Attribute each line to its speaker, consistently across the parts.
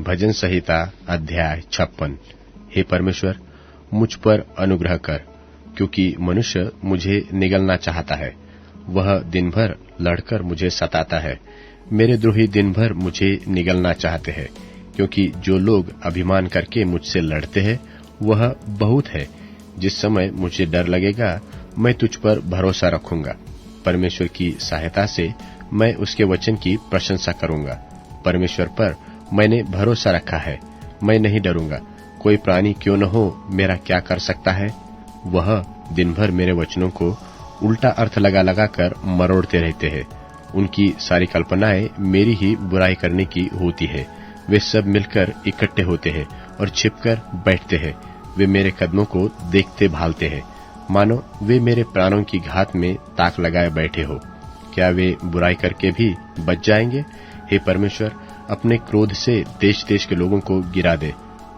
Speaker 1: भजन संहिता अध्याय 56। हे परमेश्वर, मुझ पर अनुग्रह कर, क्योंकि मनुष्य मुझे निगलना चाहता है। वह दिन भर लड़कर मुझे सताता है। मेरे द्रोही दिन भर मुझे निगलना चाहते हैं, क्योंकि जो लोग अभिमान करके मुझसे लड़ते हैं वह बहुत है। जिस समय मुझे डर लगेगा, मैं तुझ पर भरोसा रखूंगा। परमेश्वर की सहायता से मैं उसके वचन की प्रशंसा करूंगा। परमेश्वर पर मैंने भरोसा रखा है, मैं नहीं डरूंगा। कोई प्राणी क्यों न हो, मेरा क्या कर सकता है? वह दिन भर मेरे वचनों को उल्टा अर्थ लगा लगा कर मरोड़ते रहते हैं। उनकी सारी कल्पनाएं मेरी ही बुराई करने की होती है। वे सब मिलकर इकट्ठे होते हैं और छिपकर बैठते हैं। वे मेरे कदमों को देखते भालते हैं, मानो वे मेरे प्राणों की घात में ताक लगाए बैठे हो। क्या वे बुराई करके भी बच जाएंगे? हे परमेश्वर, अपने क्रोध से देश देश के लोगों को गिरा दे।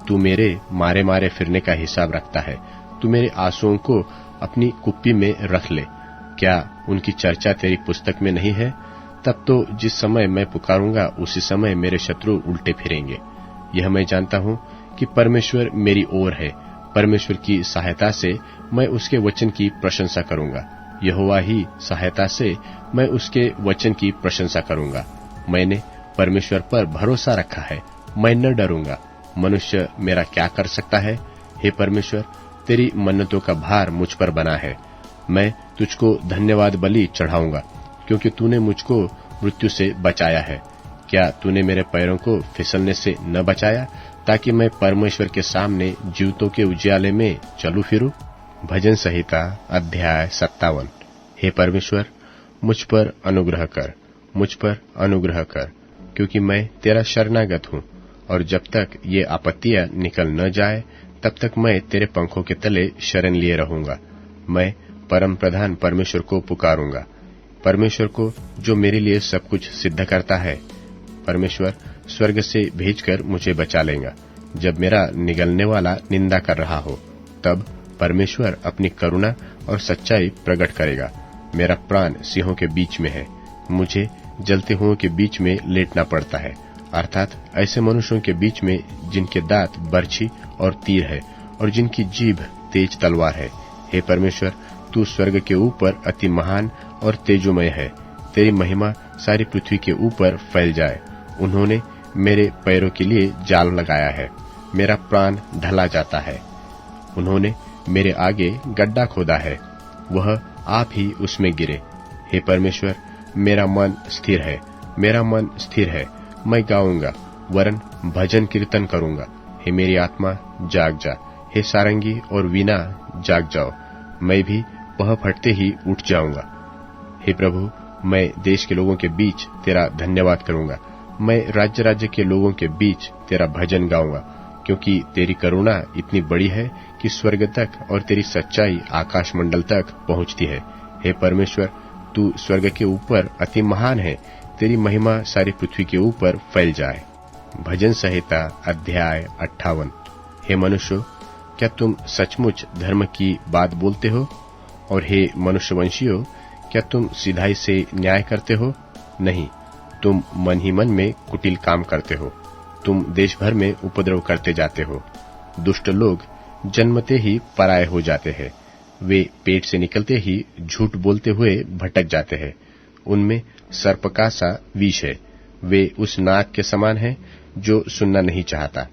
Speaker 1: तू मेरे मारे मारे फिरने का हिसाब रखता है। तू मेरे आंसुओं को अपनी कुप्पी में रख ले। क्या उनकी चर्चा तेरी पुस्तक में नहीं है? तब तो जिस समय मैं पुकारूंगा उसी समय मेरे शत्रु उल्टे फिरेंगे। यह मैं जानता हूं कि परमेश्वर मेरी ओर है। परमेश्वर की सहायता से मैं उसके वचन की प्रशंसा करूंगा। यहोवा ही सहायता से मैं उसके वचन की प्रशंसा करूंगा। मैंने परमेश्वर पर भरोसा रखा है, मैं न डरूंगा। मनुष्य मेरा क्या कर सकता है? हे परमेश्वर, तेरी मन्नतों का भार मुझ पर बना है। मैं तुझको धन्यवाद बलि चढ़ाऊंगा, क्योंकि तूने मुझको मृत्यु से बचाया है। क्या तूने मेरे पैरों को फिसलने से न बचाया, ताकि मैं परमेश्वर के सामने जीवितों के उजियाले में चलूं फिरूं? भजन संहिता अध्याय 57। हे परमेश्वर, मुझ पर अनुग्रह कर, मुझ पर अनुग्रह कर, क्योंकि मैं तेरा शरणागत हूं। और जब तक ये आपत्तियां निकल न जाए, तब तक मैं तेरे पंखों के तले शरण लिए रहूंगा। मैं परम प्रधान परमेश्वर को पुकारूंगा, परमेश्वर को जो मेरे लिए सब कुछ सिद्ध करता है। परमेश्वर स्वर्ग से भेजकर मुझे बचा लेगा। जब मेरा निगलने वाला निंदा कर रहा हो, तब परमेश्वर अपनी करुणा और सच्चाई प्रकट करेगा। मेरा प्राण सिंहों के बीच में है, मुझे जलते हुओं के बीच में लेटना पड़ता है, अर्थात ऐसे मनुष्यों के बीच में जिनके दांत बर्छी और तीर है और जिनकी जीभ तेज तलवार है। हे परमेश्वर, तू स्वर्ग के ऊपर अति महान और तेजोमय है। तेरी महिमा सारी पृथ्वी के ऊपर फैल जाए। उन्होंने मेरे पैरों के लिए जाल लगाया है, मेरा प्राण ढला जाता है। उन्होंने मेरे आगे गड्ढा खोदा है, वह आप ही उसमें गिरे। हे परमेश्वर, मेरा मन स्थिर है, मेरा मन स्थिर है। मैं गाऊंगा, वरन भजन कीर्तन करूंगा। हे मेरी आत्मा, जाग जा। हे सारंगी और वीणा, जाग जाओ। मैं भी वह फटते ही उठ जाऊंगा। हे प्रभु, मैं देश के लोगों के बीच तेरा धन्यवाद करूंगा। मैं राज्य राज्य के लोगों के बीच तेरा भजन गाऊंगा, क्योंकि तेरी करुणा इतनी बड़ी है कि स्वर्ग तक और तेरी सच्चाई आकाश मंडल तक पहुंचती है। हे परमेश्वर, तू स्वर्ग के ऊपर अति महान है। तेरी महिमा सारी पृथ्वी के ऊपर फैल जाए। भजन संहिता अध्याय 58। हे मनुष्यों, क्या तुम सचमुच धर्म की बात बोलते हो? और हे मनुष्यवंशियों, क्या तुम सिधाई से न्याय करते हो? नहीं, तुम मन ही मन में कुटिल काम करते हो। तुम देश भर में उपद्रव करते जाते हो। दुष्ट लोग जन्मते ही पराये हो जाते हैं। वे पेट से निकलते ही झूठ बोलते हुए भटक जाते हैं। उनमें सर्प का सा विष है। वे उस नाग के समान है जो सुनना नहीं चाहता।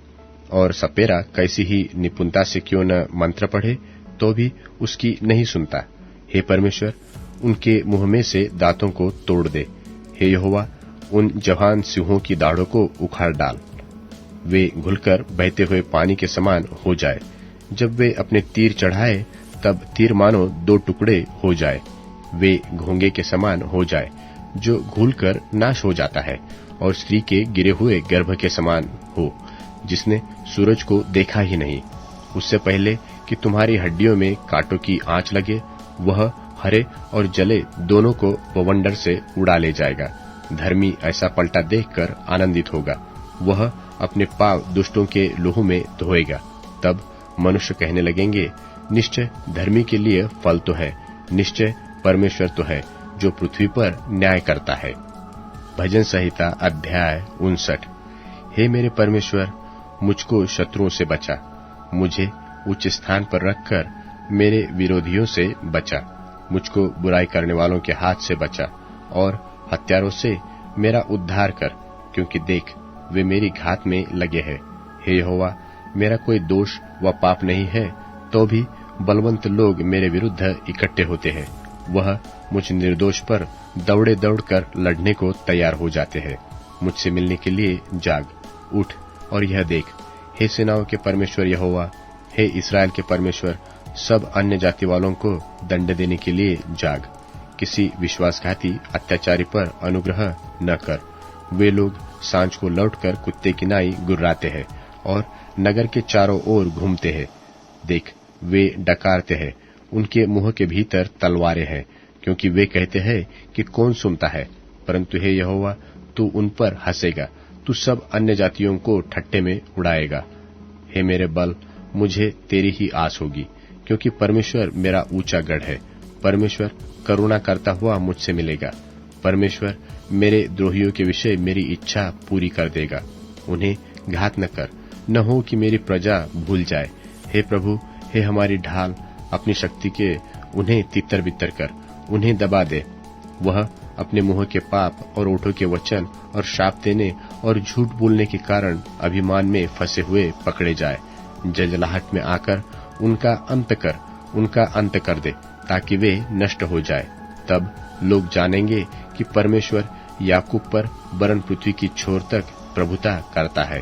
Speaker 1: और सपेरा कैसी ही निपुणता से क्यों न मंत्र पढ़े, तो भी उसकी नहीं सुनता। हे परमेश्वर, उनके मुंह में से दांतों को तोड़ दे। हे यहोवा, उन जवान सिंहों की दाढ़ों को उखाड़ डाल। वे घुलकर बहते हुए पानी के समान हो जाए। जब वे अपने तीर चढ़ाए, तब तीर मानो दो टुकड़े हो जाए। वे घोंगे के समान हो जाए, जो घुलकर नाश हो जाता है, और स्त्री के गिरे हुए गर्भ के समान हो, जिसने सूरज को देखा ही नहीं। उससे पहले कि तुम्हारी हड्डियों में कांटों की आंच लगे, वह हरे और जले दोनों को बवंडर से उड़ा ले जाएगा। धर्मी ऐसा पलटा देखकर आनंदित होगा, वह अपने पांव दुष्टों के लहू में धोएगा। तब मनुष्य कहने लगेंगे, निश्चय धर्मी के लिए फल तो है, निश्चय परमेश्वर तो है जो पृथ्वी पर न्याय करता है। भजन संहिता अध्याय 59। हे मेरे परमेश्वर, मुझको शत्रुओं से बचा, मुझे उच्च स्थान पर रखकर मेरे विरोधियों से बचा, मुझको बुराई करने वालों के हाथ से बचा और हत्यारों से मेरा उद्धार कर, क्योंकि देख वे मेरी घात में लगे हैं। हे यहोवा, मेरा कोई दोष व पाप नहीं है, तो भी बलवंत लोग मेरे विरुद्ध इकट्ठे होते हैं। वह मुझ निर्दोष पर दौड़े दौड़कर लड़ने को तैयार हो जाते हैं। मुझसे मिलने के लिए जाग, उठ और यह देख। हे सेनाओं के परमेश्वर यहोवा, हे इस्राएल के परमेश्वर, सब अन्य जाति वालों को दंड देने के लिए जाग। किसी विश्वासघाती अत्याचारी पर अनुग्रह न कर। वे लोग सांझ को लौटकर कुत्ते की नाई गुर्राते हैं और नगर के चारों ओर घूमते हैं। देख, वे डकारते हैं, उनके मुंह के भीतर तलवारें हैं, क्योंकि वे कहते हैं कि कौन सुनता है। परंतु हे यहोवा, तू उन पर हंसेगा, तू सब अन्य जातियों को ठट्ठे में उड़ाएगा। हे मेरे बल, मुझे तेरी ही आस होगी, क्योंकि परमेश्वर मेरा ऊंचा गढ़ है। परमेश्वर करुणा करता हुआ मुझसे मिलेगा। परमेश्वर मेरे द्रोहियों के विषय मेरी इच्छा पूरी कर देगा। उन्हें घात न कर, न हो कि मेरी प्रजा भूल जाए। हे प्रभु, हे हमारी ढाल, अपनी शक्ति के उन्हें तितर बितर कर, उन्हें दबा दे। वह अपने मुंह के पाप और ओठों के वचन और शाप देने और झूठ बोलने के कारण अभिमान में फंसे हुए पकड़े जाए। जलजलाहट में आकर उनका अंत कर दे, ताकि वे नष्ट हो जाए। तब लोग जानेंगे कि परमेश्वर याकूब पर वरन पृथ्वी की छोर तक प्रभुता करता है।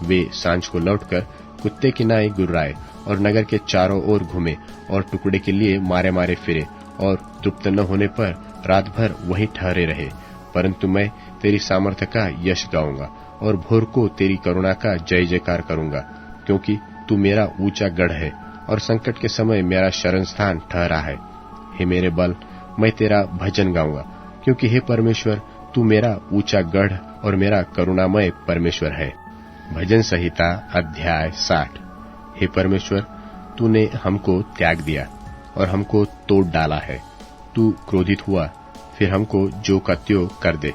Speaker 1: वे सांझ को लौटकर कुत्ते की नाई गुर्राए और नगर के चारों ओर घूमे और टुकड़े के लिए मारे मारे फिरे और तृप्त न होने पर रात भर वहीं ठहरे रहे। परंतु मैं तेरी सामर्थ्य का यश गाऊंगा और भोर को तेरी करुणा का जय जयकार करूंगा, क्योंकि तू मेरा ऊंचा गढ़ है और संकट के समय मेरा शरण स्थान ठहरा है। हे मेरे बल, मैं तेरा भजन गाऊंगा, क्योंकि हे परमेश्वर, तू मेरा ऊंचा गढ़ और मेरा करुणामय परमेश्वर है। भजन संहिता अध्याय 60। हे परमेश्वर, तूने हमको त्याग दिया और हमको तोड़ डाला है। तू क्रोधित हुआ, फिर हमको जो का त्यों कर दे।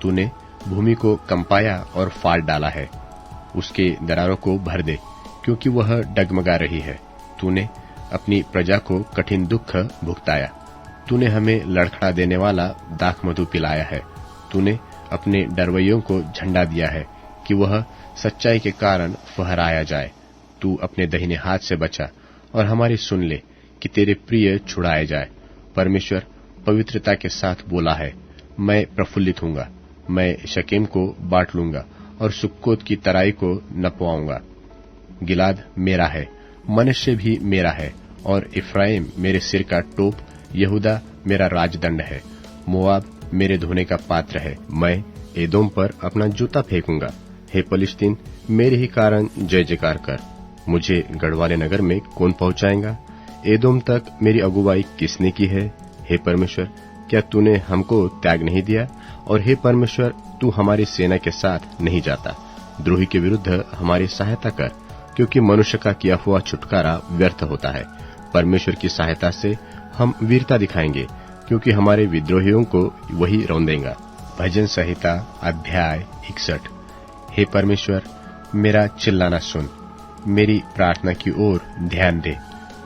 Speaker 1: तूने भूमि को कंपाया और फाड़ डाला है। उसके दरारों को भर दे, क्योंकि वह डगमगा रही है। तूने अपनी प्रजा को कठिन दुख भुगताया। तूने हमें लड़खड़ा देने वाला दाख मधु पिलाया है। तूने अपने डरवैयों को झंडा दिया है कि वह सच्चाई के कारण फहराया जाए। तू अपने दाहिने हाथ से बचा और हमारी सुन ले कि तेरे प्रिय छुड़ाए जाए। परमेश्वर पवित्रता के साथ बोला है, मैं प्रफुल्लित हूंगा। मैं शकेम को बांट लूंगा और सुक्कोत की तराई को नपवाऊंगा। गिलाद मेरा है, मनुष्य भी मेरा है, और इफ्राइम मेरे सिर का टोप, यहूदा मेरा राजदंड है। मोआब मेरे धोने का पात्र है। मैं एदोम पर अपना जूता फेंकूंगा। हे पलिश्तीन, मेरे ही कारण जय जयकार कर। मुझे गढ़वाले नगर में कौन पहुंचाएगा? एदोम तक मेरी अगुवाई किसने की है? हे परमेश्वर, क्या तूने हमको त्याग नहीं दिया? और हे परमेश्वर, तू हमारी सेना के साथ नहीं जाता। द्रोही के विरुद्ध हमारी सहायता कर, क्योंकि मनुष्य का किया हुआ छुटकारा व्यर्थ होता है। परमेश्वर की सहायता से हम वीरता दिखाएंगे, क्योंकि हमारे विद्रोहियों को वही रौंदेगा। भजन संहिता अध्याय 61। हे परमेश्वर, मेरा चिल्लाना सुन, मेरी प्रार्थना की ओर ध्यान दे।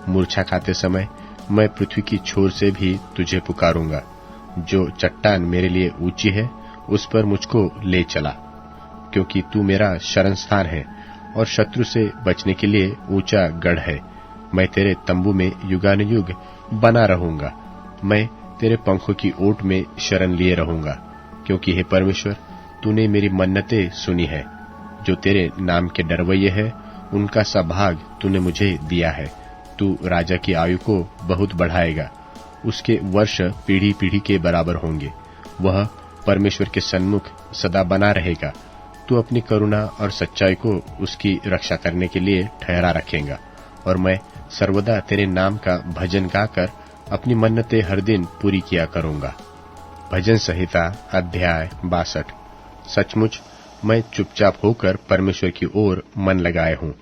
Speaker 1: मूर्छा खाते समय मैं पृथ्वी की छोर से भी तुझे पुकारूंगा। जो चट्टान मेरे लिए ऊंची है, उस पर मुझको ले चला, क्योंकि तू मेरा शरण स्थान है और शत्रु से बचने के लिए ऊंचा गढ़ है। मैं तेरे तंबू में युगानुयुग बना रहूंगा। मैं तेरे पंखों की ओट में शरण लिए रहूंगा, क्योंकि हे परमेश्वर, तूने मेरी मन्नतें सुनी है। जो तेरे नाम के डरवैये है, उनका सा भाग तूने मुझे दिया है। तू राजा की आयु को बहुत बढ़ाएगा, उसके वर्ष पीढ़ी पीढ़ी के बराबर होंगे। वह परमेश्वर के सन्मुख सदा बना रहेगा। तू अपनी करुणा और सच्चाई को उसकी रक्षा करने के लिए ठहरा रखेगा, और मैं सर्वदा तेरे नाम का भजन गाकर अपनी मन्नतें हर दिन पूरी किया करूंगा। भजन संहिता अध्याय 62। सचमुच मैं चुपचाप होकर परमेश्वर की ओर मन लगाए हूँ।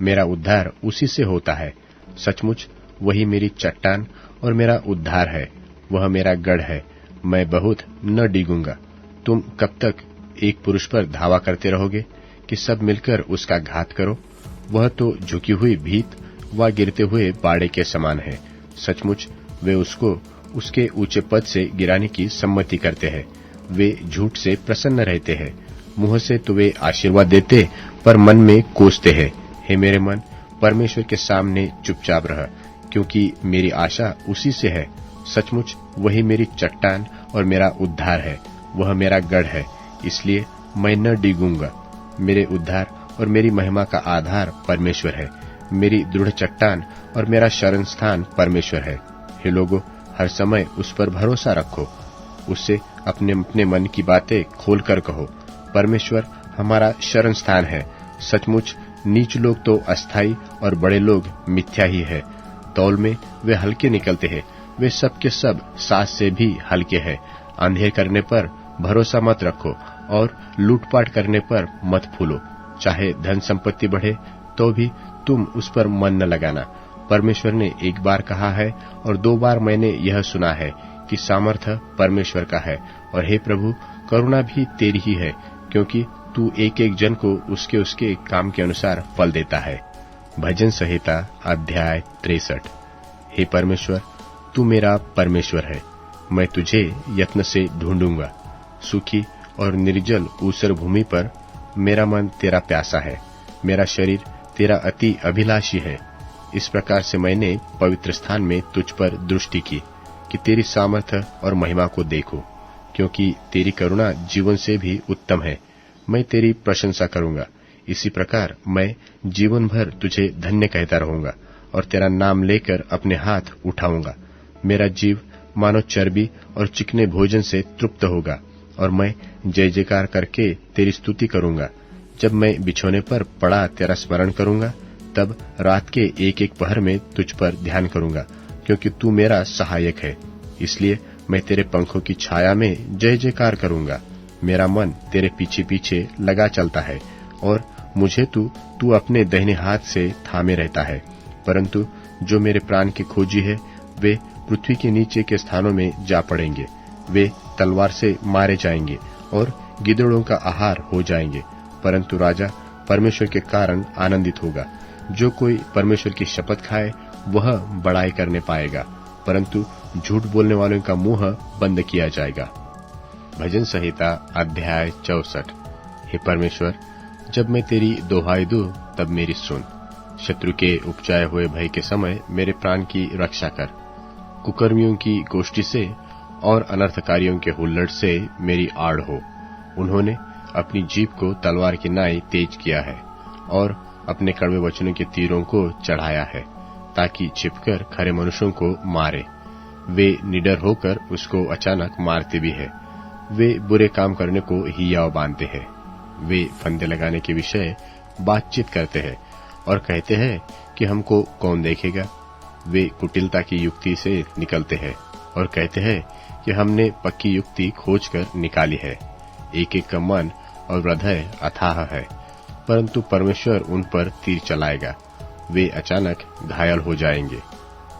Speaker 1: मेरा उद्धार उसी से होता है। सचमुच वही मेरी चट्टान और मेरा उद्धार है। वह मेरा गढ़ है, मैं बहुत न डिगूंगा। तुम कब तक एक पुरुष पर धावा करते रहोगे? कि सब मिलकर उसका घात करो? वह तो झुकी हुई भीत व गिरते हुए बाड़े के समान है। सचमुच वे उसको उसके ऊंचे पद से गिराने की सम्मति करते हैं। वे झूठ से प्रसन्न रहते हैं। मुंह से तो वे आशीर्वाद देते, पर मन में कोसते हैं। हे मेरे मन, परमेश्वर के सामने चुपचाप रह, क्योंकि मेरी आशा उसी से है। सचमुच वही मेरी चट्टान और मेरा उद्धार है। वह मेरा गढ़ है, इसलिए मैं न डिगूंगा। मेरे उद्धार और मेरी महिमा का आधार परमेश्वर है। मेरी दृढ़ चट्टान और मेरा शरण स्थान परमेश्वर है। हे लोगों, हर समय उस पर भरोसा रखो। उससे अपने अपने मन की बातें खोलकर कहो। परमेश्वर हमारा शरण स्थान है। सचमुच नीच लोग तो अस्थाई और बड़े लोग मिथ्या ही है। तौल में वे हल्के निकलते हैं। वे सब के सब सास से भी हल्के हैं। अंधेर करने पर भरोसा मत रखो और लूटपाट करने पर मत फूलो। चाहे धन संपत्ति बढ़े तो भी तुम उस पर मन न लगाना। परमेश्वर ने एक बार कहा है और 2 बार मैंने यह सुना है कि सामर्थ्य परमेश्वर का है। और हे प्रभु, करुणा भी तेरी ही है, क्योंकि तू एक एक जन को उसके उसके काम के अनुसार फल देता है। भजन संहिता अध्याय 63। हे परमेश्वर, तू मेरा परमेश्वर है। मैं तुझे यत्न से ढूंढूंगा। सूखी और निर्जल ऊसर भूमि पर मेरा मन तेरा प्यासा है। मेरा शरीर तेरा अति अभिलाषी है। इस प्रकार से मैंने पवित्र स्थान में तुझ पर दृष्टि की कि तेरी सामर्थ्य और महिमा को देखूं, क्योंकि तेरी करुणा जीवन से भी उत्तम है। मैं तेरी प्रशंसा करूंगा। इसी प्रकार मैं जीवन भर तुझे धन्य कहता रहूंगा और तेरा नाम लेकर अपने हाथ उठाऊंगा। मेरा जीव मानो चर्बी और चिकने भोजन से तृप्त होगा और मैं जय जयकार करके तेरी स्तुति करूंगा। जब मैं बिछोने पर पड़ा तेरा स्मरण करूंगा, तब रात के एक एक पहर में तुझ पर ध्यान करूंगा, क्योंकि तू मेरा सहायक है। इसलिए मैं तेरे पंखों की छाया में जय जयकार करूंगा। मेरा मन तेरे पीछे पीछे लगा चलता है और मुझे तू अपने दाहिने हाथ से थामे रहता है। परंतु जो मेरे प्राण के खोजी है, वे पृथ्वी के नीचे के स्थानों में जा पड़ेंगे। वे तलवार से मारे जाएंगे और गिदड़ों का आहार हो जाएंगे। परंतु राजा परमेश्वर के कारण आनंदित होगा। जो कोई परमेश्वर की शपथ खाए, वह बड़ाई करने पाएगा, परंतु झूठ बोलने वालों का मुंह बंद किया जाएगा। भजन संहिता अध्याय 64। हे परमेश्वर, जब मैं तेरी दोहाई दूं, तब मेरी सुन। शत्रु के उपजाए हुए भय के समय मेरे प्राण की रक्षा कर। कुकर्मियों की गोष्ठी से और अनर्थकारियों के हुल्लड़ से मेरी आड़ हो। उन्होंने अपनी जीभ को तलवार की नाई तेज किया है और अपने कड़वे वचनों के तीरों को चढ़ाया है, ताकि छिपकर खरे मनुष्यों को मारे। वे निडर होकर उसको अचानक मारते भी है। वे बुरे काम करने को हियाव बांधते हैं। वे फंदे लगाने के विषय बातचीत करते हैं और कहते हैं कि हमको कौन देखेगा। वे कुटिलता की युक्ति से निकलते हैं और कहते हैं कि हमने पक्की युक्ति खोजकर निकाली है। एक एक का मन और हृदय अथाह है, परंतु परमेश्वर उन पर तीर चलाएगा। वे अचानक घायल हो जाएंगे।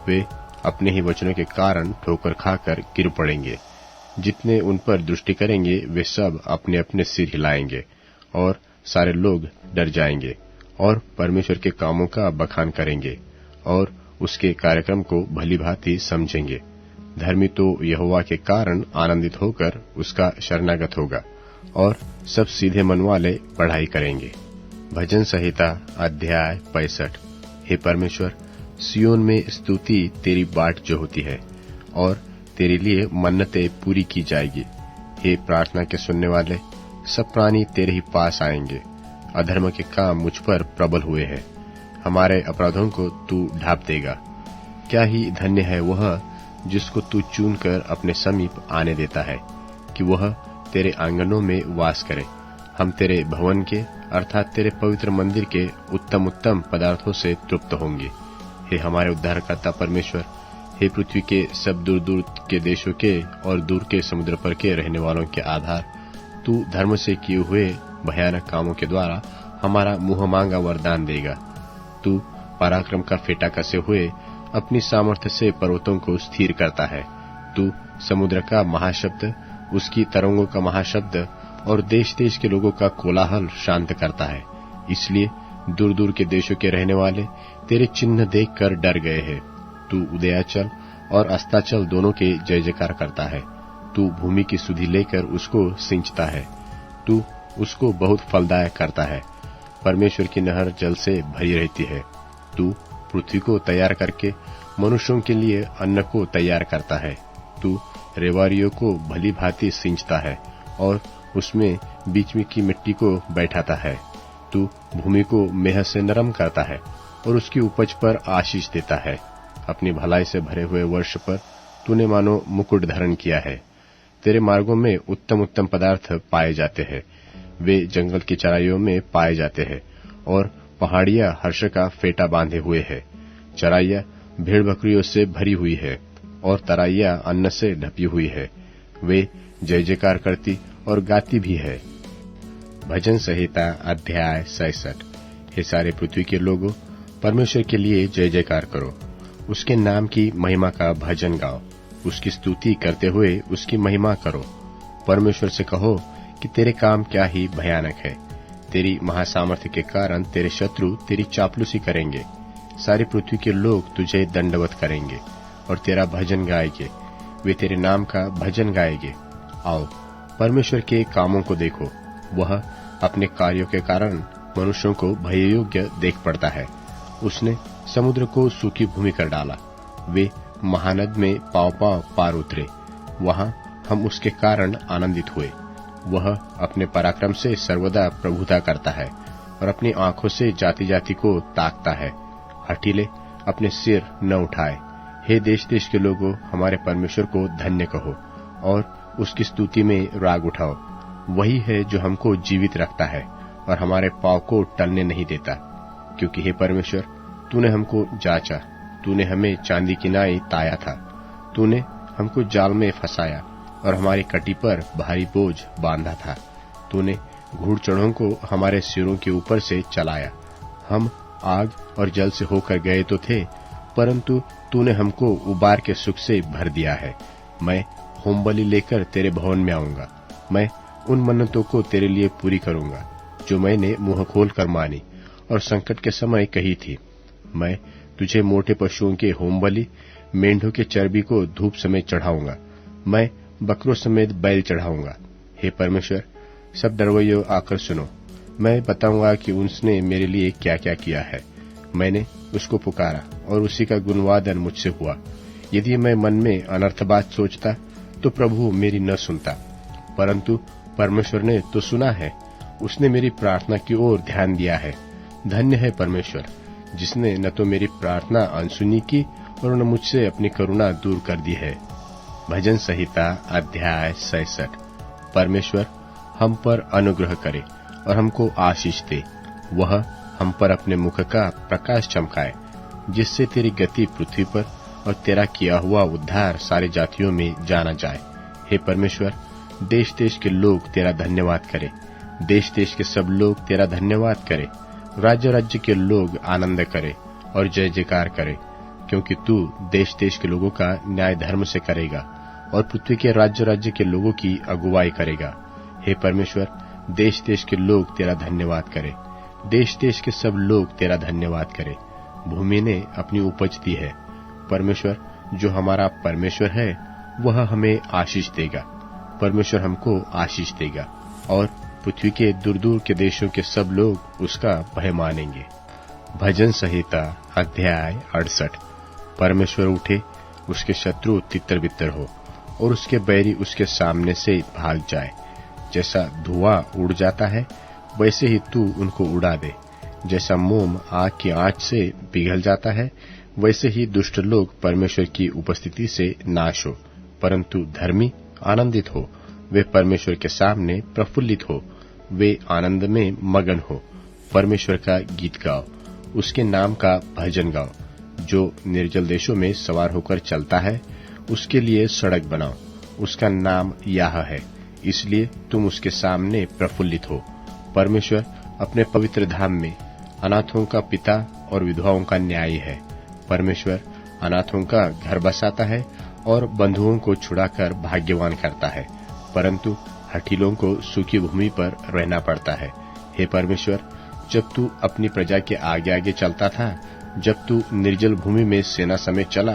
Speaker 1: वे अपने ही वचनों के कारण ठोकर खाकर गिर पड़ेंगे। जितने उन पर दृष्टि करेंगे, वे सब अपने अपने सिर हिलाएंगे और सारे लोग डर जाएंगे और परमेश्वर के कामों का बखान करेंगे और उसके कार्यक्रम को भली भांति समझेंगे। धर्मी तो यहोवा के कारण आनंदित होकर उसका शरणागत होगा और सब सीधे मन वाले पढ़ाई करेंगे। भजन संहिता अध्याय 65। हे परमेश्वर, सियोन में स्तुति तेरी बाट जो होती है और तेरे लिए मन्नतें पूरी की जाएगी। हे प्रार्थना के सुनने वाले, सब प्राणी तेरे ही पास आएंगे। अधर्म के काम मुझ पर प्रबल हुए हैं। हमारे अपराधों को तू ढांप देगा। क्या ही धन्य है वह जिसको तू चुनकर अपने समीप आने देता है, कि वह तेरे आंगनों में वास करे। हम तेरे भवन के अर्थात तेरे पवित्र मंदिर के उत्तम उत्तम पदार्थों से तृप्त होंगे। हे हमारे उद्धारकर्ता परमेश्वर, हे पृथ्वी के सब दूर दूर के देशों के और दूर के समुद्र पर के रहने वालों के आधार, तू धर्म से किए हुए भयानक कामों के द्वारा हमारा मुंह मांगा वरदान देगा। तू पराक्रम का फेटा कसे हुए अपनी सामर्थ्य से पर्वतों को स्थिर करता है। तू समुद्र का महाशब्द, उसकी तरंगों का महाशब्द और देश देश के लोगों का कोलाहल शांत करता है। इसलिए दूर दूर के देशों के रहने वाले तेरे चिन्ह देखकर डर गए हैं। तू उदयाचल और अस्ताचल दोनों के जय जयकार करता है। तू भूमि की सुधि लेकर उसको सिंचता है। तू उसको बहुत फलदायक करता है। परमेश्वर की नहर जल से भरी रहती है। तू पृथ्वी को तैयार करके मनुष्यों के लिए अन्न को तैयार करता है। तू रेवारियों को भली भांति सिंचता है और उसमें बीच में की मिट्टी को बैठाता है। तू भूमि को मेह से नरम करता है और उसकी उपज पर आशीष देता है। अपनी भलाई से भरे हुए वर्ष पर तूने मानो मुकुट धारण किया है। तेरे मार्गों में उत्तम उत्तम पदार्थ पाए जाते हैं। वे जंगल की चराइयों में पाए जाते हैं और पहाड़ियां हर्ष का फेटा बांधे हुए है। चराइयां भेड़ बकरियों से भरी हुई है और तराइयां अन्न से ढपी हुई है। वे जय जयकार करती और गाती भी है। भजन संहिता अध्याय 66। हे सारे पृथ्वी के लोगों, परमेश्वर के लिए जय जयकार करो। उसके नाम की महिमा का भजन गाओ। उसकी स्तुति करते हुए उसकी महिमा करो। परमेश्वर से कहो कि तेरे काम क्या ही भयानक है। तेरी महासामर्थ्य के कारण तेरे शत्रु तेरी चापलूसी करेंगे। सारी पृथ्वी के लोग तुझे दंडवत करेंगे और तेरा भजन गाएंगे। वे तेरे नाम का भजन गाएंगे। आओ, परमेश्वर के कामों को देखो। वह अपने कार्यों के कारण मनुष्यों को भययोग्य देख पड़ता है। उसने समुद्र को सूखी भूमि कर डाला। वे महानद में पांव पांव पार उतरे। वहां हम उसके कारण आनंदित हुए। वह अपने पराक्रम से सर्वदा प्रभुता करता है और अपनी आंखों से जाति जाति को ताकता है। हठीले अपने सिर न उठाए। हे देश देश के लोगों, हमारे परमेश्वर को धन्य कहो और उसकी स्तुति में राग उठाओ। वही है जो हमको जीवित रखता है और हमारे पांव को टलने नहीं देता। क्योंकि हे परमेश्वर, तूने हमको जांचा। तूने हमें चांदी की नाई ताया था। तूने हमको जाल में फंसाया और हमारी कटी पर भारी बोझ बांधा था। तूने घुड़चढ़ों को हमारे सिरों के ऊपर से चलाया। हम आग और जल से होकर गए तो थे, परंतु तूने हमको उबार के सुख से भर दिया है। मैं होमबलि लेकर तेरे भवन में आऊंगा। मैं उन मन्नतों को तेरे लिए पूरी करूंगा जो मैंने मुंह खोल कर मानी और संकट के समय कही थी। मैं तुझे मोटे पशुओं के होमबलि, मेंढों के चर्बी को धूप समेत चढ़ाऊंगा। मैं बकरों समेत बैल चढ़ाऊंगा। हे परमेश्वर, सब डरवैयों आकर सुनो। मैं बताऊंगा कि उसने मेरे लिए क्या क्या किया है। मैंने उसको पुकारा और उसी का गुणवादन मुझसे हुआ। यदि मैं मन में अनर्थ बात सोचता तो प्रभु मेरी न सुनता, परंतु परमेश्वर ने तो सुना है। उसने मेरी प्रार्थना की ओर ध्यान दिया है। धन्य है परमेश्वर, जिसने न तो मेरी प्रार्थना अनसुनी की और न मुझसे अपनी करुणा दूर कर दी है। भजन संहिता अध्याय 66। परमेश्वर हम पर अनुग्रह करे और हमको आशीष दे। वह हम पर अपने मुख का प्रकाश चमकाए, जिससे तेरी गति पृथ्वी पर और तेरा किया हुआ उद्धार सारे जातियों में जाना जाए। हे परमेश्वर, देश देश के लोग तेरा धन्यवाद करें। देश देश के सब लोग तेरा धन्यवाद करें। राज्य राज्य के लोग आनंद करें और जय जयकार करें, क्योंकि तू देश देश के लोगों का न्याय धर्म से करेगा और पृथ्वी के राज्य राज्य के लोगों की अगुवाई करेगा। हे परमेश्वर, देश देश के लोग तेरा धन्यवाद करें। देश देश के सब लोग तेरा धन्यवाद करें। भूमि ने अपनी उपज दी है। परमेश्वर जो हमारा परमेश्वर है, वह हमें आशीष देगा। परमेश्वर हमको आशीष देगा और पृथ्वी के दूर दूर के देशों के सब लोग उसका भय मानेंगे। भजन संहिता अध्याय 68। परमेश्वर उठे, उसके शत्रु तितर बितर हो और उसके बैरी उसके सामने से भाग जाए। जैसा धुआं उड़ जाता है, वैसे ही तू उनको उड़ा दे। जैसा मोम आग की आंच से पिघल जाता है, वैसे ही दुष्ट लोग परमेश्वर की उपस्थिति से नाश हो। परंतु धर्मी आनंदित हो, वे परमेश्वर के सामने प्रफुल्लित हो, वे आनंद में मगन हो। परमेश्वर का गीत गाओ, उसके नाम का भजन गाओ। जो निर्जल देशों में सवार होकर चलता है, उसके लिए सड़क बनाओ। उसका नाम याह है, इसलिए तुम उसके सामने प्रफुल्लित हो। परमेश्वर अपने पवित्र धाम में अनाथों का पिता और विधवाओं का न्यायी है। परमेश्वर अनाथों का घर बसाता है और बंधुओं को छुड़ाकर भाग्यवान करता है, परंतु हठीलों को सूखी भूमि पर रहना पड़ता है। हे परमेश्वर, जब तू अपनी प्रजा के आगे आगे चलता था, जब तू निर्जल भूमि में सेना समेत चला,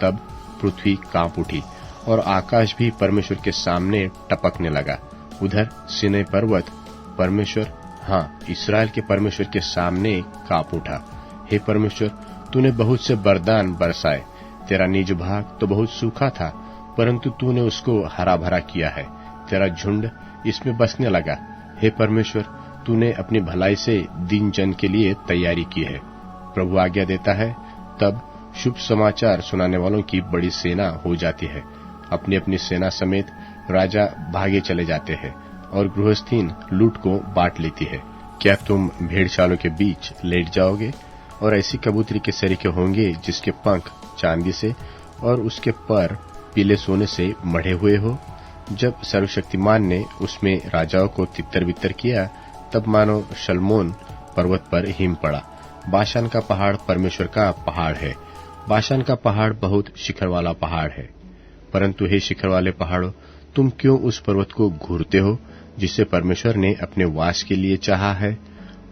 Speaker 1: तब पृथ्वी कांप उठी और आकाश भी परमेश्वर के सामने टपकने लगा। उधर सीनै पर्वत परमेश्वर, इस्राएल के परमेश्वर के सामने कांप उठा। हे परमेश्वर, तूने बहुत से वरदान बरसाए। तेरा निज भाग तो बहुत सूखा था, परंतु तूने उसको हरा भरा किया है। तेरा झुंड इसमें बसने लगा। हे परमेश्वर, तूने अपनी भलाई से दीन जन के लिए तैयारी की है। प्रभु आज्ञा देता है, तब शुभ समाचार सुनाने वालों की बड़ी सेना हो जाती है। अपनी अपनी सेना समेत राजा भागे चले जाते हैं और गृहस्थीन लूट को बांट लेती है। क्या तुम भेड़शालों के बीच लेट जाओगे और ऐसी कबूतरी के सरीखे होंगे जिसके पंख चांदी से और उसके पर पीले सोने से मढ़े हुए हो? जब सर्वशक्तिमान ने उसमें राजाओं को तितर बितर किया, तब मानो शल्मोन पर्वत पर हिम पड़ा। बाशान का पहाड़ परमेश्वर का पहाड़ है। बाशान का पहाड़ बहुत शिखर वाला पहाड़ है। परंतु हे शिखर वाले पहाड़ों, तुम क्यों उस पर्वत को घूरते हो जिसे परमेश्वर ने अपने वास के लिए चाहा है?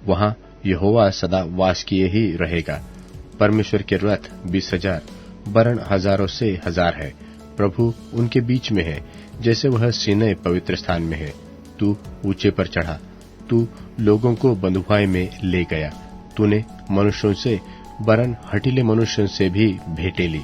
Speaker 1: वहां यहोवा सदा वास किए ही रहेगा। परमेश्वर के रथ 20,000 वरन हजारों से हजार है। प्रभु उनके बीच में है, जैसे वह सीनै पवित्र स्थान में है। तू ऊंचे पर चढ़ा, तू लोगों को बंधुआई में ले गया। तूने मनुष्यों से वरन हठीले मनुष्यों से भी भेंटें ली,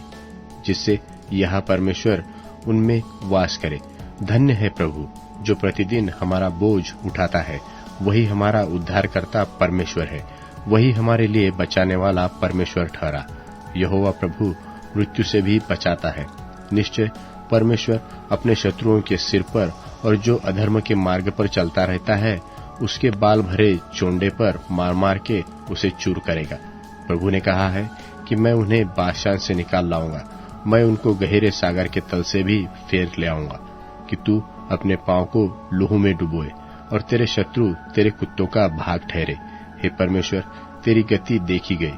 Speaker 1: जिससे यह परमेश्वर उनमें वास करे। धन्य है प्रभु, जो प्रतिदिन हमारा बोझ उठाता है। वही हमारा उद्धारकर्ता परमेश्वर है। वही हमारे लिए बचाने वाला परमेश्वर ठहरा। यहोवा प्रभु मृत्यु से भी बचाता है। निश्चय परमेश्वर अपने शत्रुओं के सिर पर और जो अधर्म के मार्ग पर चलता रहता है, उसके बाल भरे चोंडे पर मार मार के उसे चूर करेगा। प्रभु ने कहा है कि मैं उन्हें बाशान से निकाल लाऊंगा। मैं उनको गहरे सागर के तल से भी फेर ले आऊंगा, कि तू अपने पांव को लहू में डुबोए और तेरे शत्रु तेरे कुत्तों का भाग ठहरे। हे परमेश्वर, तेरी गति देखी गई।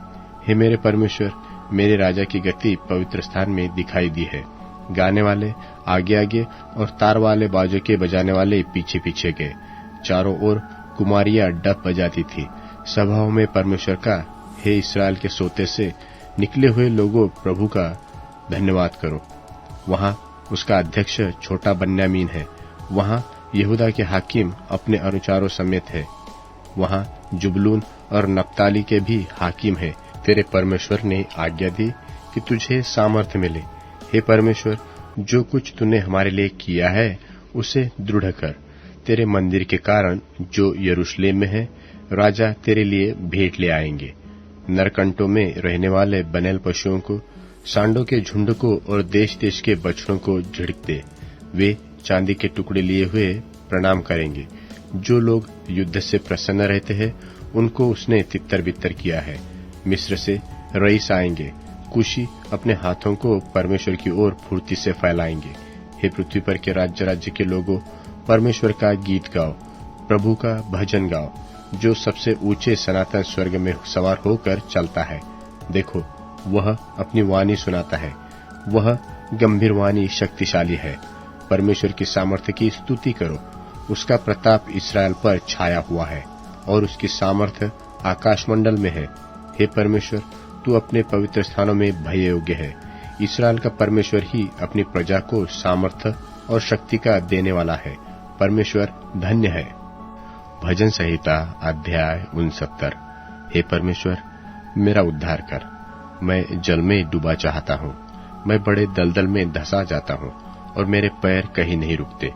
Speaker 1: हे मेरे परमेश्वर, मेरे राजा की गति पवित्र स्थान में दिखाई दी है। गाने वाले आगे आगे और तार वाले बाजों के बजाने वाले पीछे पीछे गए। चारों ओर कुमारियां डफ बजाती थी। सभाओं में परमेश्वर का, हे इस्राएल के सोते से निकले हुए लोगों, प्रभु का धन्यवाद करो। वहां उसका अध्यक्ष छोटा बन्यामीन है। वहां यहूदा के हाकिम अपने अनुचारों समेत है। वहां जुबलून और नप्ताली के भी हाकिम है। तेरे परमेश्वर ने आज्ञा दी कि तुझे सामर्थ्य मिले। हे परमेश्वर, जो कुछ तूने हमारे लिए किया है उसे दृढ़ कर। तेरे मंदिर के कारण जो यरूशलेम में है, राजा तेरे लिए भेंट ले आएंगे। नरकंटों में रहने वाले बनेल पशुओं को, सांडों के झुंड को और देश देश के बछड़ों को झिड़क दे। वे चांदी के टुकड़े लिए हुए प्रणाम करेंगे। जो लोग युद्ध से प्रसन्न रहते हैं, उनको उसने तितर बितर किया है। मिस्र से रईस आएंगे। कुशी अपने हाथों को परमेश्वर की ओर फुर्ती से फैलाएंगे। हे पृथ्वी पर के राज्य राज्य के लोगों, परमेश्वर का गीत गाओ, प्रभु का भजन गाओ, जो सबसे ऊंचे सनातन स्वर्ग में सवार होकर चलता है। देखो, वह अपनी वाणी सुनाता है। वह गंभीर वाणी शक्तिशाली है। परमेश्वर की सामर्थ्य की स्तुति करो। उसका प्रताप इस्राएल पर छाया हुआ है और उसकी सामर्थ्य आकाशमंडल में है। हे परमेश्वर, तू अपने पवित्र स्थानों में भय योग्य है। इस्राएल का परमेश्वर ही अपनी प्रजा को सामर्थ्य और शक्ति का देने वाला है। परमेश्वर धन्य है। भजन संहिता अध्याय 69। हे परमेश्वर, मेरा उद्धार कर। मैं जल में डूबा चाहता हूँ। मैं बड़े दलदल में धंसा जाता हूँ और मेरे पैर कहीं नहीं रुकते।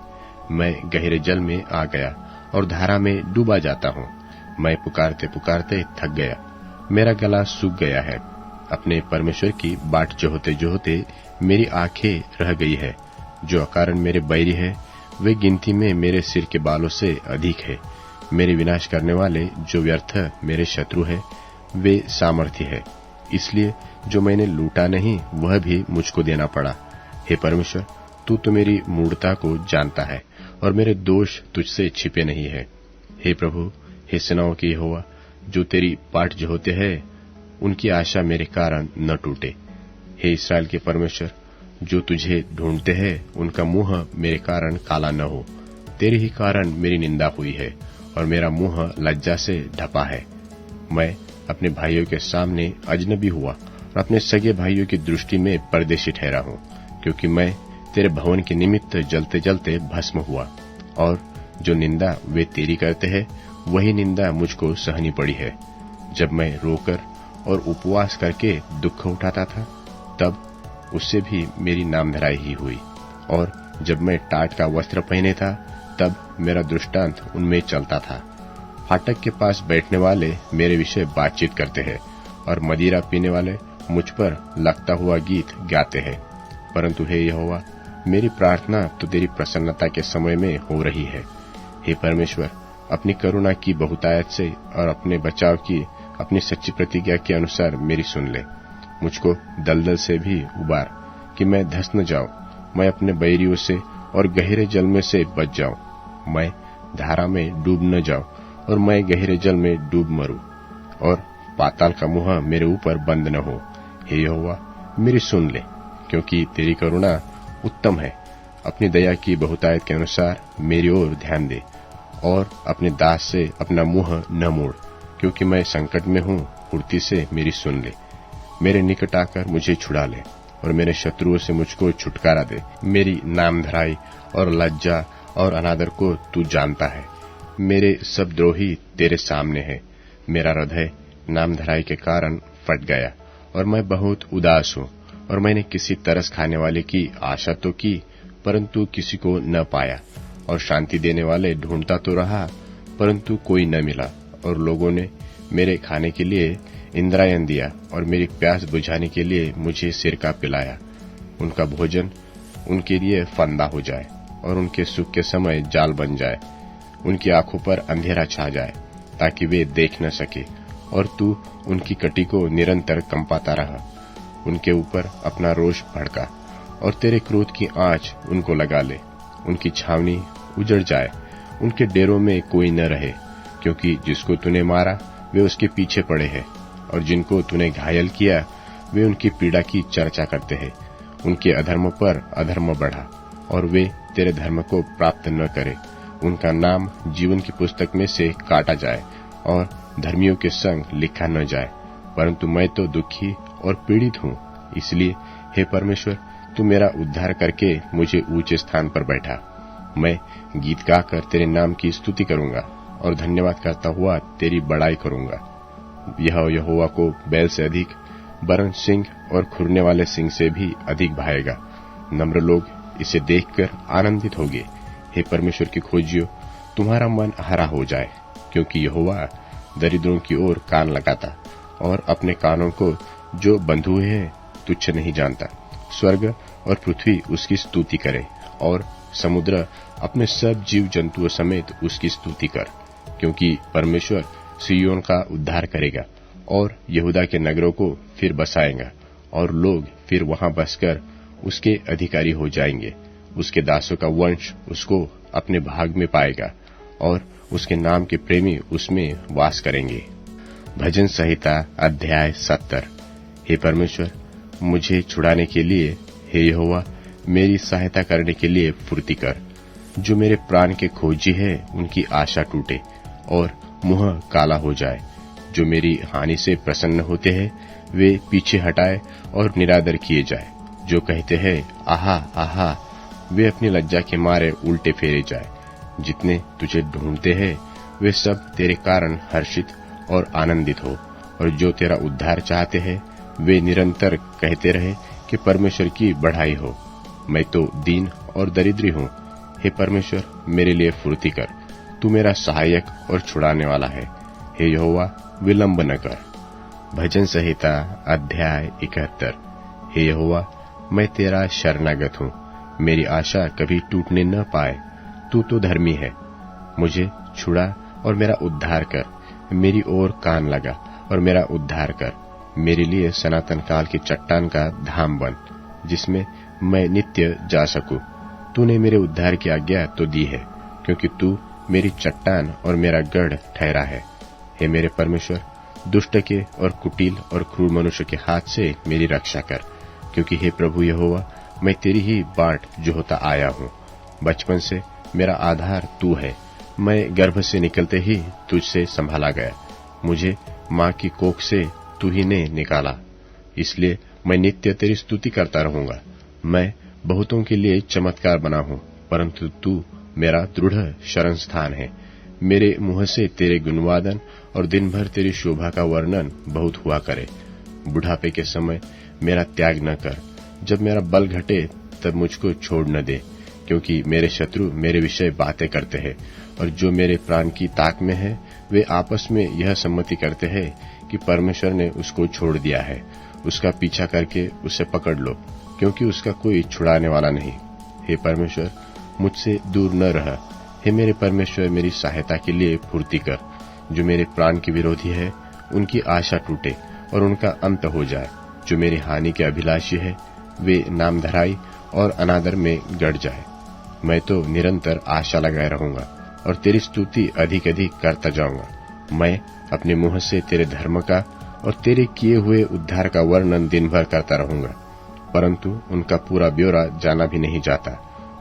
Speaker 1: मैं गहरे जल में आ गया और धारा में डूबा जाता हूँ। मैं पुकारते पुकारते थक गया। मेरा गला सूख गया है। अपने परमेश्वर की बाट जोहते जोहते मेरी आंखें रह गई है। जो अकारण मेरे बैरी है, वे गिनती में मेरे सिर के बालों से अधिक है। मेरे विनाश करने वाले जो व्यर्थ मेरे शत्रु है, वे सामर्थ्य है। इसलिए जो मैंने लूटा नहीं, वह भी मुझको देना पड़ा। हे परमेश्वर, तू तो मेरी मूढ़ता को जानता है और मेरे दोष तुझसे छिपे नहीं है। हे प्रभु, हे सेनाओं की यहोवा, जो तेरी बाट जोहते हैं, उनकी आशा मेरे कारण न टूटे। हे इस्राएल के परमेश्वर, जो तुझे ढूंढते हैं, उनका मुंह मेरे कारण काला न हो। तेरे ही कारण मेरी निंदा हुई है और मेरा मुंह लज्जा से ढपा है। मैं अपने भाइयों के सामने अजनबी हुआ और अपने सगे भाइयों की दृष्टि में परदेशी ठहरा हूँ, क्योंकि मैं तेरे भवन के निमित्त जलते जलते भस्म हुआ। और जो निंदा वे तेरी करते हैं, वही निंदा मुझको सहनी पड़ी है। जब मैं रोकर और उपवास करके दुख उठाता था, तब उससे भी मेरी नामधराई ही हुई। और जब मैं टाट का वस्त्र पहने था, तब मेरा दृष्टांत उनमें चलता था। फाटक के पास बैठने वाले मेरे विषय बातचीत करते हैं और मदिरा पीने वाले मुझ पर लगता हुआ गीत गाते हैं। परंतु हे यहोवा, मेरी प्रार्थना तो तेरी प्रसन्नता के समय में हो रही है। हे परमेश्वर, अपनी करुणा की बहुतायत से और अपने बचाव की अपनी सच्ची प्रतिज्ञा के अनुसार मेरी सुन ले। मुझको दलदल से भी उबार कि मैं धंस न जाऊं, मैं अपने बैरियों से और गहरे जल में से बच जाऊं। मैं धारा में डूब न जाऊं और मैं गहरे जल में डूब मरूं, और पाताल का मुंह मेरे ऊपर बंद न हो। हे यहोवा, मेरी सुन ले, क्योंकि तेरी करुणा उत्तम है। अपनी दया की बहुतायत के अनुसार मेरी ओर ध्यान दे और अपने दास से अपना मुंह न मोड़, क्योंकि मैं संकट में हूँ। फुर्ती से मेरी सुन ले, मेरे निकट आकर मुझे छुड़ा ले और मेरे शत्रुओं से मुझको छुटकारा दे। मेरी नामधराई और लज्जा और अनादर को तू जानता है। मेरे सब द्रोही तेरे सामने है। मेरा हृदय नामधराई के कारण फट गया और मैं बहुत उदास हूँ। और मैंने किसी तरस खाने वाले की आशा तो की, परंतु किसी को न पाया। और शांति देने वाले ढूंढता तो रहा, परंतु कोई न मिला। और लोगों ने मेरे खाने के लिए इंद्रायण दिया और मेरी प्यास बुझाने के लिए मुझे सिरका पिलाया। उनका भोजन उनके लिए फंदा हो जाए और उनके सुख के समय जाल बन जाए। उनकी आंखों पर अंधेरा छा जाए ताकि वे देख न सके, और तू उनकी कटी को निरंतर कंपाता रहा। उनके ऊपर अपना रोष भड़का और तेरे क्रोध की आंच उनको लगा ले। उनकी छावनी उजड़ जाए, उनके डेरों में कोई न रहे, क्योंकि जिसको तूने मारा वे उसके पीछे पड़े हैं, और जिनको तूने घायल किया वे उनकी पीड़ा की चर्चा करते हैं। उनके अधर्म पर अधर्म बढ़ा और वे तेरे धर्म को प्राप्त न करे। उनका नाम जीवन की पुस्तक में से काटा जाए और धर्मियों के संग लिखा न जाए। परंतु मैं तो दुखी और पीड़ित हूँ, इसलिए हे परमेश्वर, तू मेरा उद्धार करके मुझे ऊंचे स्थान पर बैठा। मैं गीत गाकर तेरे नाम की स्तुति करूंगा और धन्यवाद करता हुआ तेरी बड़ाई करूंगा। यह यहोवा को बैल से अधिक, वरन सिंह और खुरने वाले सिंह से भी अधिक भाएगा। नम्र लोग इसे देखकर आनंदित होंगे। हे परमेश्वर की खोजियो, तुम्हारा मन हरा हो जाए, क्योंकि यहोवा दरिद्रों की ओर कान लगाता और अपने कानों को जो बंधे हुए हैं तुच्छ नहीं जानता। स्वर्ग और पृथ्वी उसकी स्तुति करे और समुद्र अपने सब जीव जंतुओं समेत उसकी स्तुति कर, क्योंकि परमेश्वर सिय्योन का उद्धार करेगा और यहूदा के नगरों को फिर बसाएगा, और लोग फिर वहां बसकर उसके अधिकारी हो जाएंगे। उसके दासों का वंश उसको अपने भाग में पाएगा और उसके नाम के प्रेमी उसमें वास करेंगे। भजन संहिता अध्याय 70। हे परमेश्वर, मुझे छुड़ाने के लिए, हे यहोवा, मेरी सहायता करने के लिए फुर्ती कर। जो मेरे प्राण के खोजी है उनकी आशा टूटे और मुंह काला हो जाए। जो मेरी हानि से प्रसन्न होते हैं वे पीछे हटाए और निरादर किए जाए। जो कहते हैं आहा आहा, वे अपनी लज्जा के मारे उल्टे फेरे जाए। जितने तुझे ढूंढते हैं वे सब तेरे कारण हर्षित और आनंदित हो, और जो तेरा उद्धार चाहते हैं वे निरंतर कहते रहे कि परमेश्वर की बढ़ाई हो। मैं तो दीन और दरिद्री हूँ। हे परमेश्वर, मेरे लिए फुर्ती कर। तू मेरा सहायक और छुड़ाने वाला है। हे यहोवा, विलंब न कर। भजन संहिता अध्याय 71। हे यहोवा, मैं तेरा शरणागत हूँ, मेरी आशा कभी टूटने न पाए। तू तो धर्मी है। मुझे छुड़ा और मेरा उद्धार कर। मेरी ओर कान लगा और मेरा उद्धार कर। मेरे लिए सनातन काल की चट्टान का धाम बन, जिसमें मैं नित्य जा सकूं। तूने मेरे उद्धार की आज्ञा तो दी है, क्योंकि तू मेरी चट्टान और मेरा गढ़ ठहरा है। हे मेरे परमेश्वर, दुष्ट के और कुटिल और क्रूर मनुष्य के हाथ से मेरी रक्षा कर, क्योंकि हे प्रभु यहोवा, मैं तेरी ही बाट जोहता आया हूँ। बचपन से मेरा आधार तू है। मैं गर्भ से निकलते ही तुझसे संभाला गया, मुझे माँ की कोख से तू ही ने निकाला। इसलिए मैं नित्य तेरी स्तुति करता रहूंगा। मैं बहुतों के लिए चमत्कार बना हूँ, परंतु तू मेरा दृढ़ शरण स्थान है। मेरे मुंह से तेरे गुणवादन और दिन भर तेरी शोभा का वर्णन बहुत हुआ करे। बुढ़ापे के समय मेरा त्याग न कर, जब मेरा बल घटे तब मुझको छोड़ न दे, क्योंकि मेरे शत्रु मेरे विषय बातें करते हैं और जो मेरे प्राण की ताक में है वे आपस में यह सम्मति करते हैं कि परमेश्वर ने उसको छोड़ दिया है। उसका पीछा करके उसे पकड़ लो, क्योंकि उसका कोई छुड़ाने वाला नहीं। हे परमेश्वर, मुझसे दूर न रह। हे मेरे परमेश्वर, मेरी सहायता के लिए फुर्ती कर। जो मेरे प्राण के विरोधी है उनकी आशा टूटे और उनका अंत हो जाए। जो मेरी हानि के अभिलाषी है वे नामधराई और अनादर में गड़ जाए। मैं तो निरंतर आशा लगाए रहूंगा और तेरी स्तुति अधिक अधिक करता जाऊंगा। मैं अपने मुंह से तेरे धर्म का और तेरे किए हुए उद्धार का वर्णन दिन भर करता रहूंगा, परंतु उनका पूरा ब्यौरा जाना भी नहीं जाता।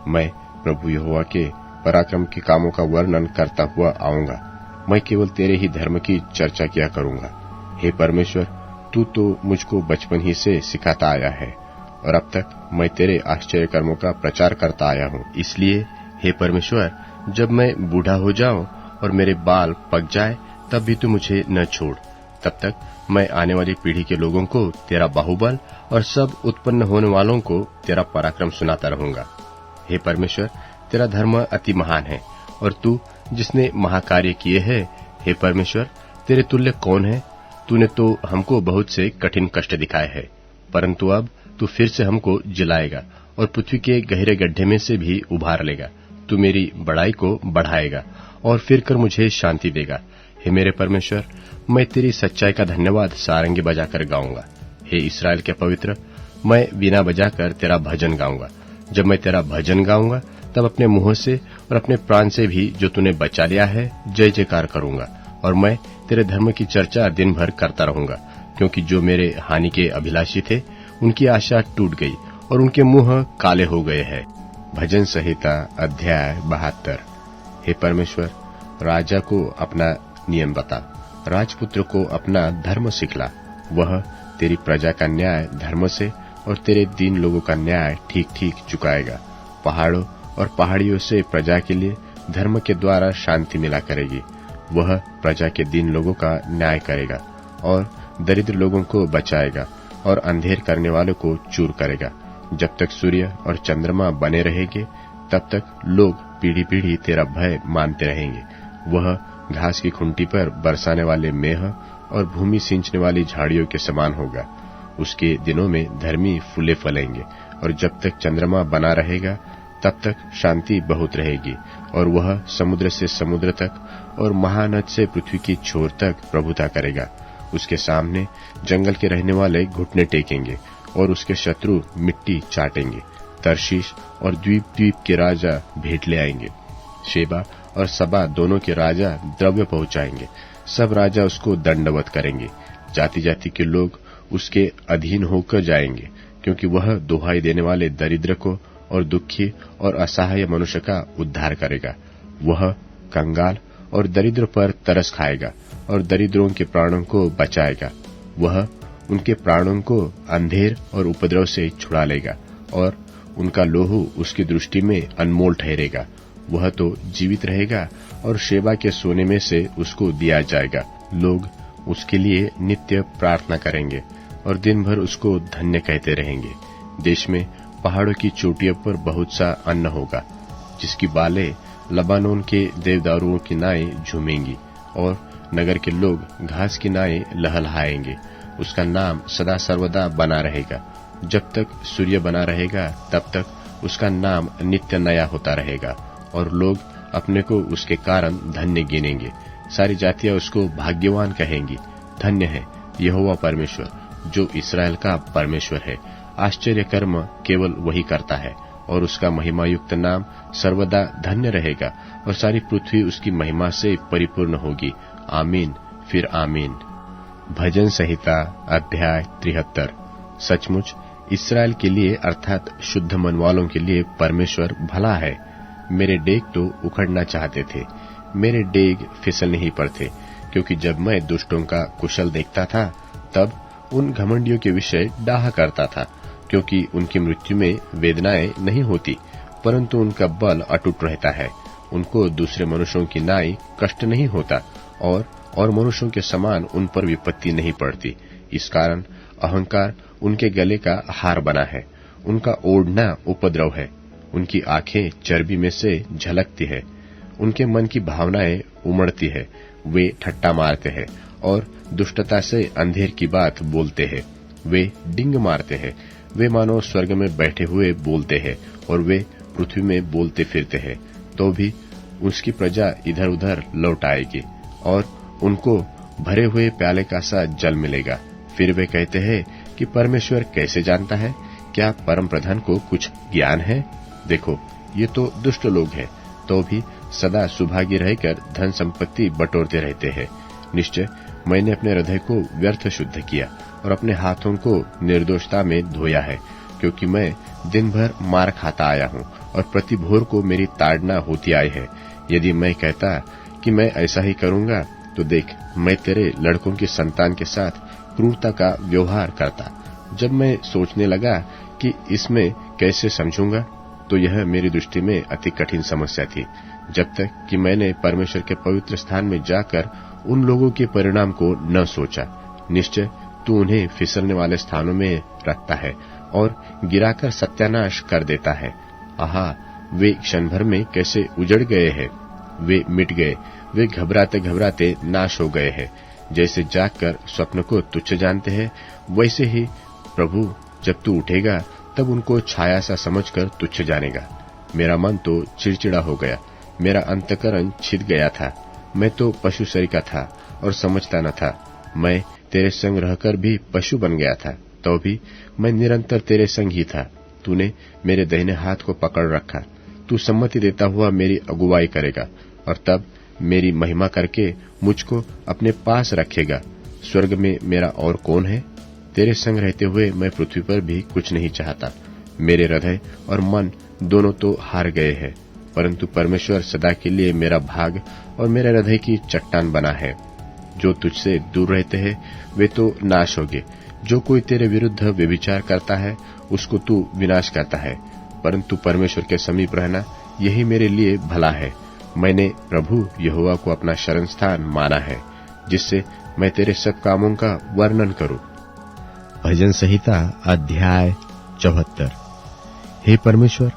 Speaker 1: मैं प्रभु यहोवा के पराक्रम के कामों का वर्णन करता हुआ आऊंगा। मैं केवल तेरे ही धर्म की चर्चा किया करूंगा। हे परमेश्वर, तू तो मुझको बचपन ही से सिखाता आया है और अब तक मैं तेरे आश्चर्य कर्मों का प्रचार करता आया हूँ। इसलिए हे परमेश्वर, जब मैं बूढ़ा हो जाऊं और मेरे बाल पक जाए तब भी तू मुझे न छोड़। तब तक मैं आने वाली पीढ़ी के लोगों को तेरा बाहुबल और सब उत्पन्न होने वालों को तेरा पराक्रम सुनाता रहूंगा। हे परमेश्वर, तेरा धर्म अति महान है और तू जिसने महाकार्य किए हैं। हे परमेश्वर, तेरे तुल्य कौन है? तूने तो हमको बहुत से कठिन कष्ट दिखाए हैं, परंतु अब तू फिर से हमको जिलाएगा और पृथ्वी के गहरे गड्ढे में से भी उभार लेगा। तू मेरी बड़ाई को बढ़ाएगा और फिर कर मुझे शांति देगा। हे मेरे परमेश्वर, मैं तेरी सच्चाई का धन्यवाद सारंगी बजाकर गाऊंगा। हे इस्राएल के पवित्र, मैं वीणा बजाकर तेरा भजन गाऊंगा। जब मैं तेरा भजन गाऊंगा तब अपने मुंह से और अपने प्राण से भी जो तूने बचा लिया है जय जयकार करूंगा। और मैं तेरे धर्म की चर्चा दिन भर करता रहूंगा, क्योंकि जो मेरे हानि के अभिलाषी थे उनकी आशा टूट गई और उनके मुंह काले हो गए हैं। भजन संहिता अध्याय 72। हे परमेश्वर, राजा को अपना नियम बता, राजपुत्र को अपना धर्म सिखला। वह तेरी प्रजा का न्याय धर्म से और तेरे दीन लोगों का न्याय ठीक ठीक चुकाएगा। पहाड़ों और पहाड़ियों से प्रजा के लिए धर्म के द्वारा शांति मिला करेगी। वह प्रजा के दीन लोगों का न्याय करेगा और दरिद्र लोगों को बचाएगा और अंधेर करने वालों को चूर करेगा। जब तक सूर्य और चंद्रमा बने रहेंगे तब तक लोग पीढ़ी पीढ़ी तेरा भय मानते रहेंगे। वह घास की खुंटी पर बरसाने वाले मेह और भूमि सींचने वाली झाड़ियों के समान होगा। उसके दिनों में धर्मी फूले फलेंगे और जब तक चंद्रमा बना रहेगा तब तक शांति बहुत रहेगी। और वह समुद्र से समुद्र तक और महानद से पृथ्वी की छोर तक प्रभुता करेगा। उसके सामने जंगल के रहने वाले घुटने टेकेंगे और उसके शत्रु मिट्टी चाटेंगे। तर्शीश और द्वीप द्वीप के राजा भेंट ले आएंगे। शेबा और सबा दोनों के राजा द्रव्य पहुंचाएंगे। सब राजा उसको दंडवत करेंगे। जाति जाति के लोग उसके अधीन होकर जाएंगे, क्योंकि वह दुहाई देने वाले दरिद्र को और दुखी और असहाय मनुष्य का उद्धार करेगा। वह कंगाल और दरिद्र पर तरस खाएगा और दरिद्रों के प्राणों को बचाएगा। वह उनके प्राणों को अंधेर और उपद्रव से छुड़ा लेगा और उनका लोहू उसकी दृष्टि में अनमोल ठहरेगा। वह तो जीवित रहेगा और शेबा के सोने में से उसको दिया जाएगा। लोग उसके लिए नित्य प्रार्थना करेंगे और दिन भर उसको धन्य कहते रहेंगे। देश में पहाड़ों की चोटियों पर बहुत सा अन्न होगा, जिसकी बालें लबानोन के देवदारुओं की नाएं झूमेंगी और नगर के लोग घास की नाएं लहलहाएंगे। उसका नाम सदा सर्वदा बना रहेगा। जब तक सूर्य बना रहेगा तब तक उसका नाम नित्य नया होता रहेगा और लोग अपने को उसके कारण धन्य गिनेंगे। सारी जातियां उसको भाग्यवान कहेंगी। धन्य है यहोवा परमेश्वर, जो इस्राएल का परमेश्वर है। आश्चर्य कर्म केवल वही करता है और उसका महिमायुक्त नाम सर्वदा धन्य रहेगा और सारी पृथ्वी उसकी महिमा से परिपूर्ण होगी। आमीन फिर आमीन। भजन संहिता अध्याय 73। सचमुच इस्राएल के लिए अर्थात शुद्ध मन वालों के लिए परमेश्वर भला है। मेरे डेग तो उखड़ना चाहते थे, मेरे डेग फिसलने ही पर थे, क्योंकि जब मैं दुष्टों का कुशल देखता था तब उन घमंडियों के विषय डाहा करता था, क्योंकि उनकी मृत्यु में वेदनाएं नहीं होती, परंतु उनका बल अटूट रहता है। उनको दूसरे मनुष्यों की नाई कष्ट नहीं होता और मनुष्यों के समान उन पर विपत्ति नहीं पड़ती। इस कारण अहंकार उनके गले का हार बना है, उनका ओढ़ना उपद्रव है, उनकी आंखें चर्बी में से झलकती है, उनके मन की भावनाएं उमड़ती है, वे ठट्टा मारते हैं और दुष्टता से अंधेर की बात बोलते हैं, वे डिंग मारते हैं, वे मानो स्वर्ग में बैठे हुए बोलते हैं और वे पृथ्वी में बोलते फिरते हैं, तो भी उसकी प्रजा इधर उधर लौट आएगी और उनको भरे हुए प्याले का सा जल मिलेगा। फिर वे कहते हैं कि परमेश्वर कैसे जानता है? क्या परम प्रधान को कुछ ज्ञान है? देखो, ये तो दुष्ट लोग हैं, तो भी सदा सुभागी रहकर धन संपत्ति बटोरते रहते हैं। निश्चय मैंने अपने हृदय को व्यर्थ शुद्ध किया और अपने हाथों को निर्दोषता में धोया है, क्योंकि मैं दिन भर मार खाता आया हूँ और प्रति भोर को मेरी ताड़ना होती आई है। यदि मैं कहता कि मैं ऐसा ही करूंगा, तो देख, मैं तेरे लड़कों की संतान के साथ क्रूरता का व्यवहार करता। जब मैं सोचने लगा कि इसमें कैसे समझूंगा, तो यह मेरी दृष्टि में अति कठिन समस्या थी, जब तक कि मैंने परमेश्वर के पवित्र स्थान में जाकर उन लोगों के परिणाम को न सोचा। निश्चय तू उन्हें फिसलने वाले स्थानों में रखता है और गिराकर सत्यानाश कर देता है। आहा, वे क्षण भर में कैसे उजड़ गए हैं, वे मिट गए, वे घबराते घबराते नाश हो गए हैं। जैसे जागकर स्वप्न को तुच्छ जानते हैं, वैसे ही प्रभु जब तू उठेगा तब उनको छाया सा समझकर तुच्छ जानेगा। मेरा मन तो चिड़चिड़ा हो गया, मेरा अंतकरण छिद गया था। मैं तो पशु शरीर का था और समझता न था। मैं तेरे संग रहकर भी पशु बन गया था, तो भी मैं निरंतर तेरे संग ही था। तूने मेरे दाहिने हाथ को पकड़ रखा। तू सम्मति देता हुआ मेरी अगुवाई करेगा और तब मेरी महिमा करके मुझको अपने पास रखेगा। स्वर्ग में मेरा और कौन है? तेरे संग रहते हुए मैं पृथ्वी पर भी कुछ नहीं चाहता। मेरे हृदय और मन दोनों तो हार गए हैं, परंतु परमेश्वर सदा के लिए मेरा भाग और मेरे हृदय की चट्टान बना है। जो तुझसे दूर रहते हैं वे तो नाश होंगे। जो कोई तेरे विरुद्ध व्यभिचार करता है उसको तू विनाश करता है, परंतु परमेश्वर के समीप रहना यही मेरे लिए भला है। मैंने प्रभु यहोवा को अपना शरण स्थान माना है, जिससे मैं तेरे सब कामों का वर्णन करूं। भजन संहिता अध्याय 74। हे परमेश्वर,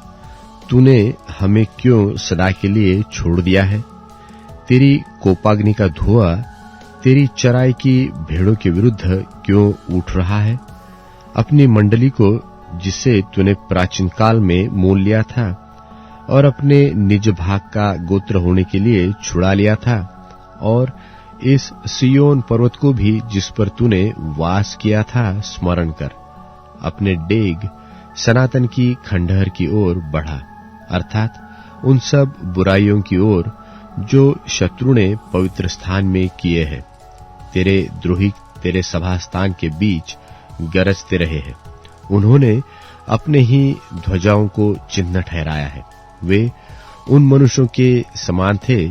Speaker 1: तूने हमें क्यों सदा के लिए छोड़ दिया है? तेरी कोपाग्नि का धुआं तेरी चराई की भेड़ों के विरुद्ध क्यों उठ रहा है? अपनी मंडली को, जिसे तूने प्राचीन काल में मोल लिया था और अपने निज भाग का गोत्र होने के लिए छुड़ा लिया था, और इस सियोन पर्वत को भी जिस पर तूने वास किया था स्मरण कर। अपने डेग सनातन की खंडहर की ओर बढ़ा, अर्थात उन सब बुराइयों की ओर जो शत्रु ने पवित्र स्थान में किए हैं। तेरे द्रोही तेरे सभा स्थान के बीच गरजते रहे हैं। उन्होंने अपने ही ध्वजाओं को चिन्ह ठहराया है। वे उन मनुष्यों के समान थे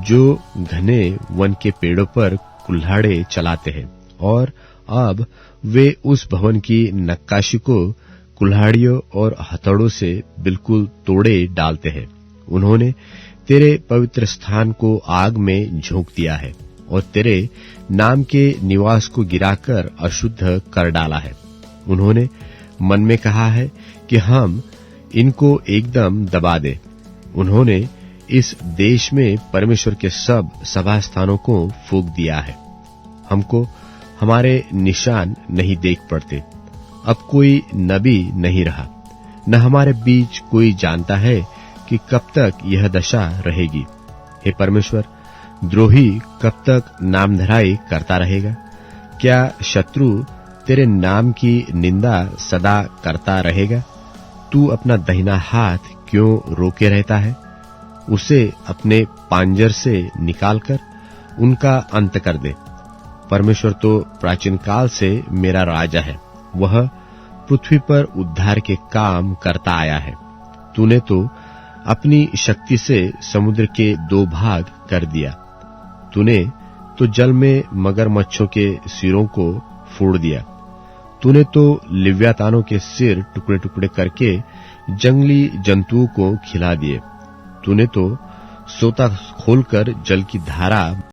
Speaker 1: जो घने वन के पेड़ों पर कुल्हाड़े चलाते हैं, और अब वे उस भवन की नक्काशी को कुल्हाड़ियों और हथौड़ों से बिल्कुल तोड़े डालते हैं। उन्होंने तेरे पवित्र स्थान को आग में झोंक दिया है और तेरे नाम के निवास को गिराकर अशुद्ध कर डाला है। उन्होंने मन में कहा है कि हम इनको एकदम दबा दें। उन्होंने इस देश में परमेश्वर के सब सभा स्थानों को फूंक दिया है। हमको हमारे निशान नहीं देख पड़ते। अब कोई नबी नहीं रहा, न हमारे बीच कोई जानता है कि कब तक यह दशा रहेगी। हे परमेश्वर, द्रोही कब तक नामधराई करता रहेगा? क्या शत्रु तेरे नाम की निंदा सदा करता रहेगा? तू अपना दाहिना हाथ क्यों रोके रहता है? उसे अपने पांजर से निकालकर उनका अंत कर दे। परमेश्वर तो प्राचीन काल से मेरा राजा है, वह पृथ्वी पर उद्धार के काम करता आया है। तूने तो अपनी शक्ति से समुद्र के 2 भाग कर दिया। तूने तो जल में मगरमच्छों के सिरों को फोड़ दिया। तूने तो लिव्यातानों के सिर टुकड़े टुकड़े करके जंगली जंतुओं को खिला दिए। तूने तो सोता खोलकर जल की धारा